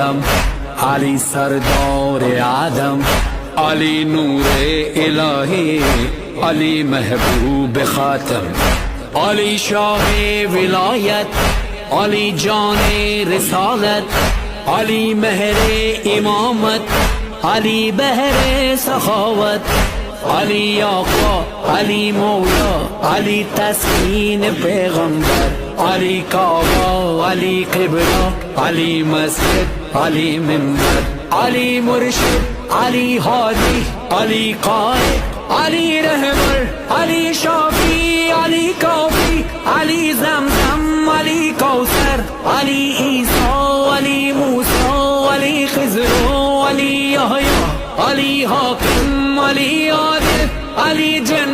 आलम, अली सरदार आदम, अली नूरे इलाही, अली महबूब खातम, अली शाहे विलायत, अली जाने रिसालत, अली महरे इमामत, अली बहरे सखावत, अली आका, अली मौला, अली तस्कीन पैगंबर, अली काबा, अली क़िबला, अली मस्जिद, अली मिंबर, अली मुर्शिद, अली हादी, अली क़ारी, अली रहबर, अली शाफी, अली काफी, अली ज़मज़म, अली कौसर, अली ईसा, अली मूसा, अली खिज़र, अली यहया, अली हाकिम, अली आदिल, अली जन